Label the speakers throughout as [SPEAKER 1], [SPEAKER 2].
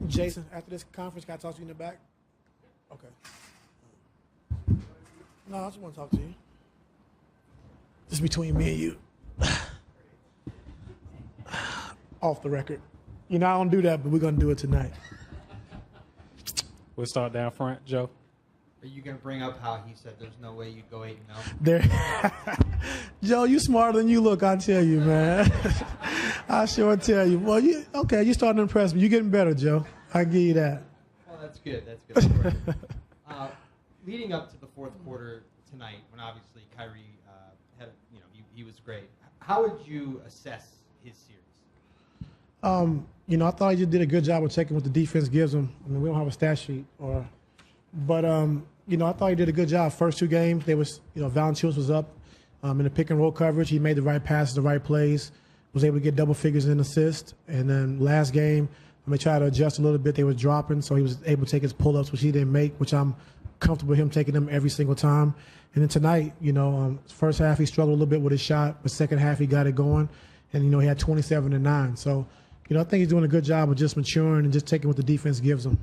[SPEAKER 1] Jason, after this conference, can I talk to you in the back? Okay. No, I just want to talk to you. Just between me and you. Off the record. You know, I don't do that, but we're going to do it tonight.
[SPEAKER 2] We'll start down front, Joe.
[SPEAKER 3] Are you going to bring up how he said there's no way you'd go 8-0?
[SPEAKER 1] There. Joe, you smarter than you look, I tell you, man. I sure tell you. Well, you're starting to impress me. You're getting better, Joe. I give you that.
[SPEAKER 3] Well, that's good. That's good. Leading up to the fourth quarter tonight, when obviously Kyrie had, he was great. How would you assess his series?
[SPEAKER 1] I thought he just did a good job of checking what the defense gives him. I mean, we don't have a stat sheet, but I thought he did a good job. First two games, Valanciunas was up in the pick and roll coverage. He made the right passes, the right plays, was able to get double figures in assists. And then last game, they tried to adjust a little bit. They was dropping, so he was able to take his pull-ups, which he didn't make, which I'm comfortable with him taking them every single time. And then tonight, first half he struggled a little bit with his shot, but second half he got it going. And, he had 27 and 9. So, I think he's doing a good job of just maturing and just taking what the defense gives him.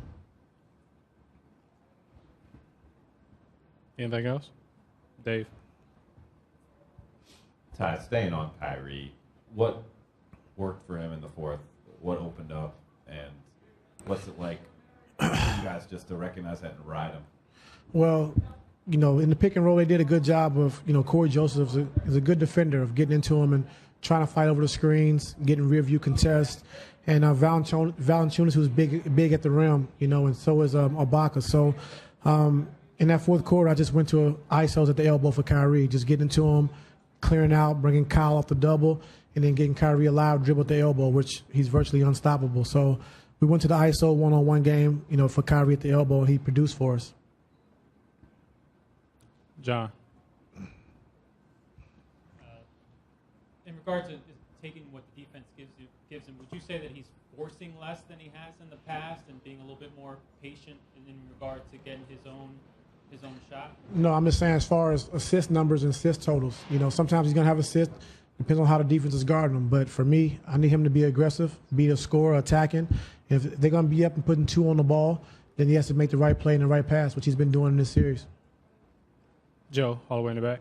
[SPEAKER 2] Anything else? Dave?
[SPEAKER 4] Ty, staying on Kyrie, what worked for him in the fourth? What opened up? And what's it like for you guys just to recognize that and ride him?
[SPEAKER 1] Well, in the pick and roll, they did a good job of, Corey Joseph is a good defender of getting into him and trying to fight over the screens, getting rear view contests. And Valanciunas, who's big at the rim, and so is Ibaka. So in that fourth quarter, I just went to ISOs at the elbow for Kyrie, just getting into him, clearing out, bringing Kyle off the double, and then getting Kyrie alive, dribble at the elbow, which he's virtually unstoppable. So we went to the ISO one-on-one game, for Kyrie at the elbow, and he produced for us.
[SPEAKER 2] John?
[SPEAKER 5] In regards to taking what the defense gives him, would you say that he's forcing less than he has in the past and being a little bit more patient in regard to getting his own shot?
[SPEAKER 1] No, I'm just saying as far as assist numbers and assist totals. Sometimes he's going to have assists. Depends on how the defense is guarding him. But for me, I need him to be aggressive, be a scorer, attacking. If they're going to be up and putting 2 on the ball, then he has to make the right play and the right pass, which he's been doing in this series.
[SPEAKER 2] Joe, all the way in the back.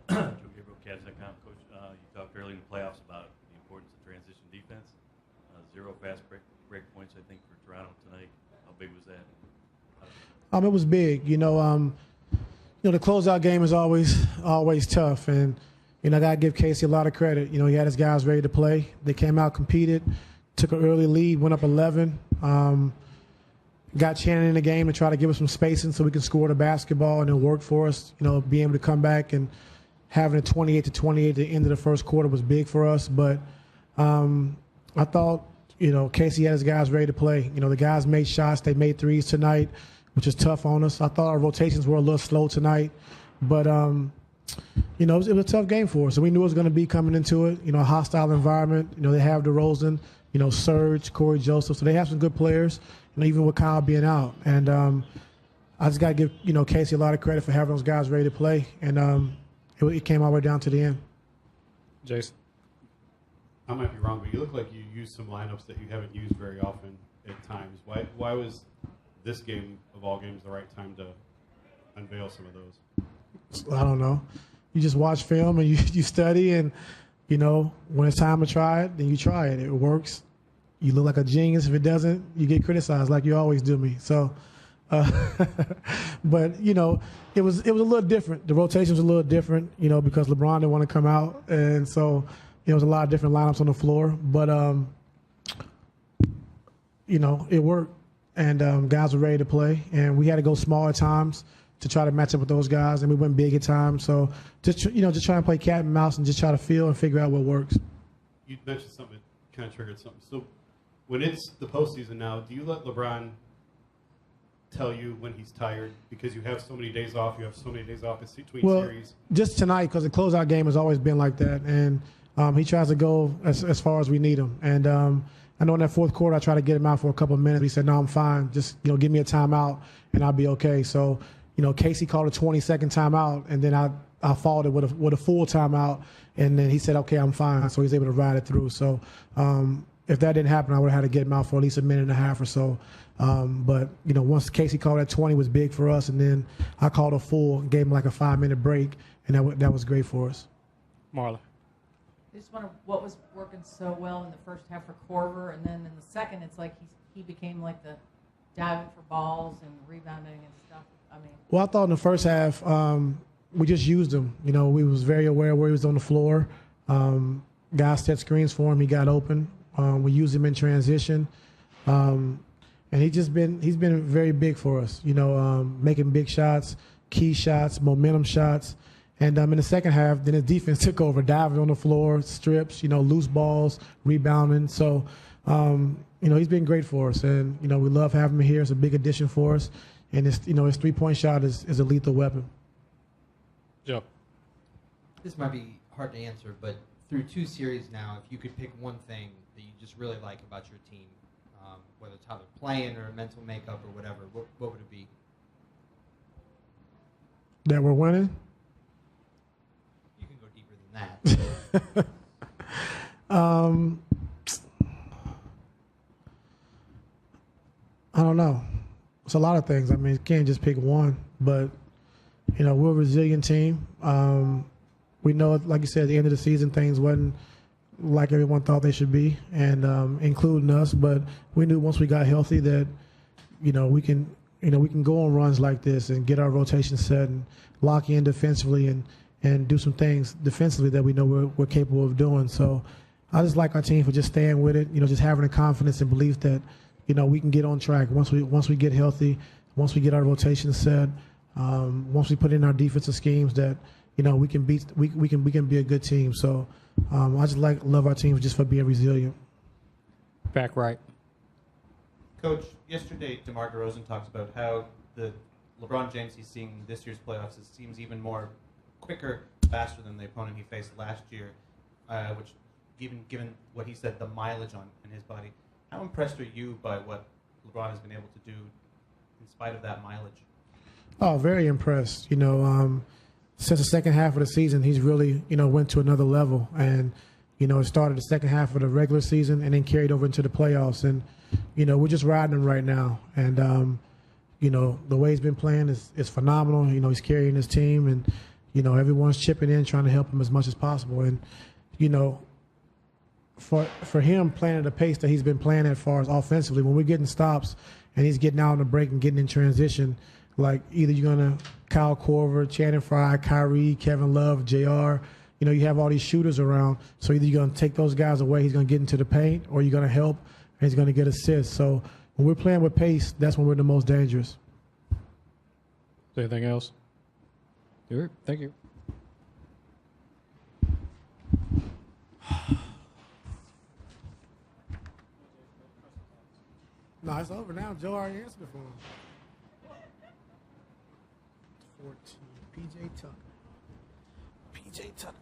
[SPEAKER 6] Joe Gabriel, Cavs.com. Coach, you talked early in the playoffs about the importance of transition defense. 0 fast break points, I think, for Toronto tonight. How big was that?
[SPEAKER 1] It was big. The closeout game is always tough, and I got to give Casey a lot of credit. He had his guys ready to play. They came out, competed, took an early lead, went up 11. Got Shannon in the game to try to give us some spacing so we can score the basketball, and it worked for us. Being able to come back and having a 28-28 at the end of the first quarter was big for us. But I thought, Casey had his guys ready to play. The guys made shots. They made threes tonight, which is tough on us. I thought our rotations were a little slow tonight. But, it was a tough game for us. So we knew it was going to be coming into it, a hostile environment. They have DeRozan, Serge, Corey Joseph. So they have some good players, even with Kyle being out. And I just got to give, Casey a lot of credit for having those guys ready to play. And it came all the way down to the end.
[SPEAKER 2] Jason?
[SPEAKER 7] I might be wrong, but you look like you used some lineups that you haven't used very often at times. Why was this game, of all games, the right time to unveil some of those?
[SPEAKER 1] I don't know. You just watch film and you study, and, when it's time to try it, then you try it. It works. You look like a genius. If it doesn't, you get criticized like you always do me. So, but, it was a little different. The rotation was a little different, because LeBron didn't want to come out. And so it was a lot of different lineups on the floor. But, it worked. And guys were ready to play. And we had to go small at times to try to match up with those guys. And we went big at times. So just try and play cat and mouse and just try to feel and figure out what works.
[SPEAKER 7] You mentioned something that kind of triggered something. So when it's the postseason now, do you let LeBron tell you when he's tired? Because you have so many days off. You have so many days off between series.
[SPEAKER 1] Just tonight, because the closeout game has always been like that. And he tries to go as far as we need him. And I know in that fourth quarter, I tried to get him out for a couple of minutes. He said, no, I'm fine. Just, give me a timeout, and I'll be okay. So, Casey called a 20-second timeout, and then I followed it with a full timeout. And then he said, okay, I'm fine. So he's able to ride it through. So, if that didn't happen, I would have had to get him out for at least a minute and a half or so. But once Casey called that 20 was big for us, and then I called a full and gave him like a 5-minute break, and that was great for us.
[SPEAKER 2] Marla.
[SPEAKER 8] I just wonder what was working so well in the first half for Corver, and then in the second, it's like he became like the diving for balls and rebounding and stuff. I mean,
[SPEAKER 1] Well, I thought in the first half we just used him. We was very aware where he was on the floor. Guys set screens for him. He got open. We used him in transition, and he's been very big for us. Making big shots, key shots, momentum shots. And in the second half, then his defense took over, diving on the floor, strips, loose balls, rebounding. So, he's been great for us, and we love having him here. It's a big addition for us, and his 3-point shot is a lethal weapon.
[SPEAKER 2] Joe.
[SPEAKER 3] This might be hard to answer, but through 2 series now, if you could pick one thing that you just really like about your team, whether it's how they're playing or mental makeup or whatever, what would it be?
[SPEAKER 1] That we're winning.
[SPEAKER 3] You can go deeper than that.
[SPEAKER 1] I don't know. It's a lot of things. I mean, you can't just pick one, but we're a resilient team. We know, like you said, at the end of the season, things wasn't like everyone thought they should be, and including us. But we knew once we got healthy that we can go on runs like this and get our rotation set and lock in defensively and do some things defensively that we know we're capable of doing. So I just like our team for just staying with it. Just having the confidence and belief that we can get on track once we get healthy, once we get our rotation set, once we put in our defensive schemes that we can be a good team. So I just love our team just for being resilient.
[SPEAKER 2] Back right.
[SPEAKER 9] Coach, yesterday DeMar DeRozan talks about how the LeBron James he's seeing this year's playoffs seems even more quicker, faster than the opponent he faced last year, which given what he said, the mileage in his body. How impressed are you by what LeBron has been able to do in spite of that mileage?
[SPEAKER 1] Oh, very impressed. Since the second half of the season, he's really, went to another level. And, it started the second half of the regular season and then carried over into the playoffs. And, we're just riding him right now. And, the way he's been playing is phenomenal. He's carrying his team and, everyone's chipping in, trying to help him as much as possible. And, for him playing at the pace that he's been playing at far as offensively, when we're getting stops and he's getting out on the break and getting in transition, like either you're going to Kyle Korver, Channing Frye, Kyrie, Kevin Love, JR, you have all these shooters around. So either you're going to take those guys away, he's going to get into the paint, or you're going to help and he's going to get assists. So when we're playing with pace, that's when we're the most dangerous.
[SPEAKER 2] Anything else? All right. Thank you.
[SPEAKER 1] No, it's over now. Joe already answered it for him. 14. PJ Tucker. PJ Tucker.